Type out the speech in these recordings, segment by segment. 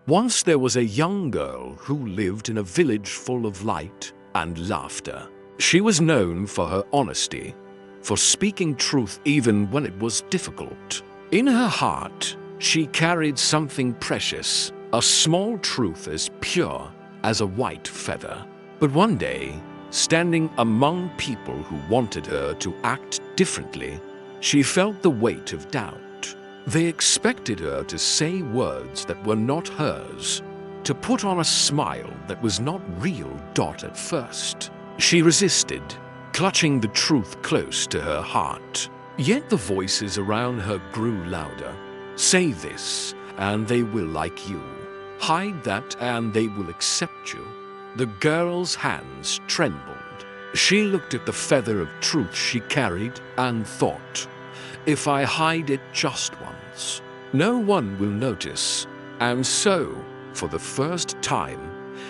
Once there was a young girl who lived in a village full of light and laughter. She was known for her honesty, for speaking truth even when it was difficult. In her heart, she carried something precious, a small truth as pure as a white feather. But one day, standing among people who wanted her to act differently, she felt the weight of doubt. They expected her to say words that were not hers, to put on a smile that was not real. At first, she resisted, clutching the truth close to her heart. Yet the voices around her grew louder. Say this, and they will like you. Hide that, and they will accept you. The girl's hands trembled. She looked at the feather of truth she carried and thought, if I hide it just once, no one will notice. And so, for the first time,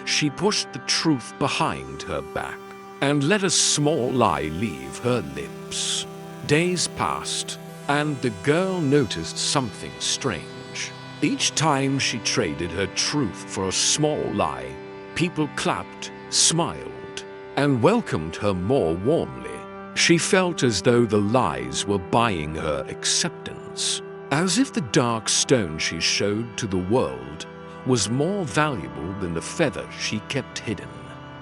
she pushed the truth behind her back and let a small lie leave her lips. Days passed, and the girl noticed something strange. Each time she traded her truth for a small lie, people clapped, smiled, and welcomed her more warmly. She felt as though the lies were buying her acceptance, as if the dark stone she showed to the world was more valuable than the feather she kept hidden.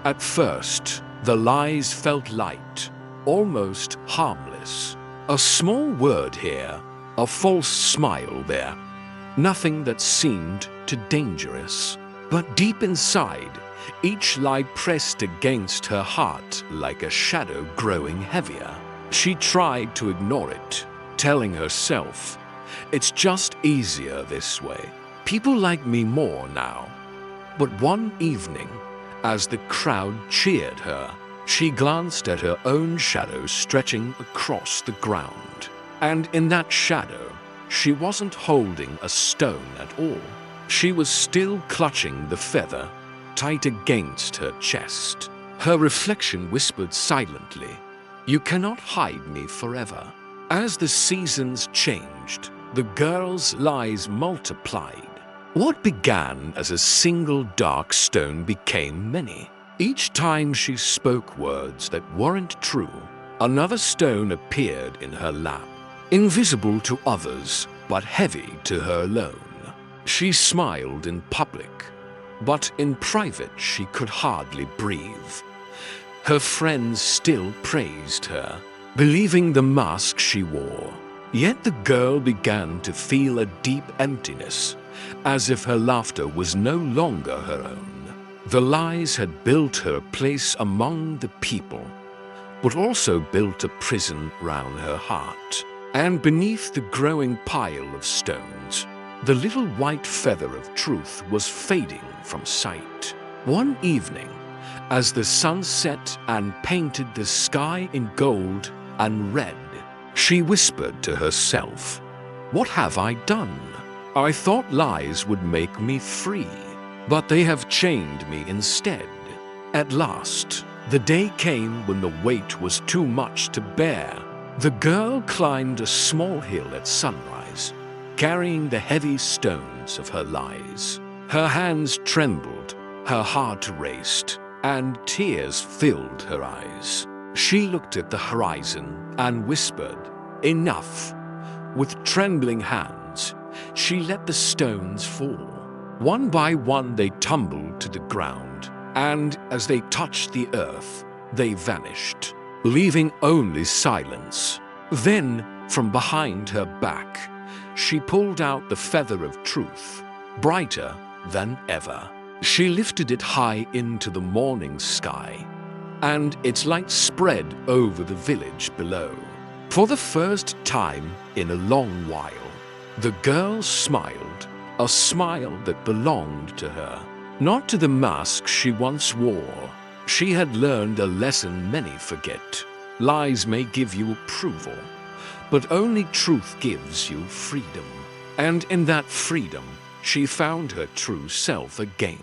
At first, the lies felt light, almost harmless. A small word here, a false smile there. Nothing that seemed too dangerous. But deep inside, each lie pressed against her heart like a shadow growing heavier. She tried to ignore it, telling herself, it's just easier this way. People like me more now. But one evening, as the crowd cheered her, she glanced at her own shadow stretching across the ground. And in that shadow, she wasn't holding a stone at all. She was still clutching the feather, tight against her chest. Her reflection whispered silently, you cannot hide me forever. As the seasons changed, the girl's lies multiplied. What began as a single dark stone became many. Each time she spoke words that weren't true, another stone appeared in her lap, invisible to others, but heavy to her alone. She smiled in public, but in private she could hardly breathe. Her friends still praised her, believing the mask she wore. Yet the girl began to feel a deep emptiness, as if her laughter was no longer her own. The lies had built her a place among the people, but also built a prison round her heart. And beneath the growing pile of stones, the little white feather of truth was fading from sight. One evening, as the sun set and painted the sky in gold and red, she whispered to herself, what have I done? I thought lies would make me free, but they have chained me instead. At last, the day came when the weight was too much to bear. The girl climbed a small hill at sunrise, carrying the heavy stones of her lies. Her hands trembled, her heart raced, and tears filled her eyes. She looked at the horizon and whispered, enough. With trembling hands, she let the stones fall. One by one they tumbled to the ground, and as they touched the earth, they vanished, leaving only silence. Then, from behind her back, she pulled out the feather of truth, brighter than ever. She lifted it high into the morning sky, and its light spread over the village below. For the first time in a long while, the girl smiled, a smile that belonged to her, not to the mask she once wore. She had learned a lesson many forget. Lies may give you approval, but only truth gives you freedom. And in that freedom, she found her true self again.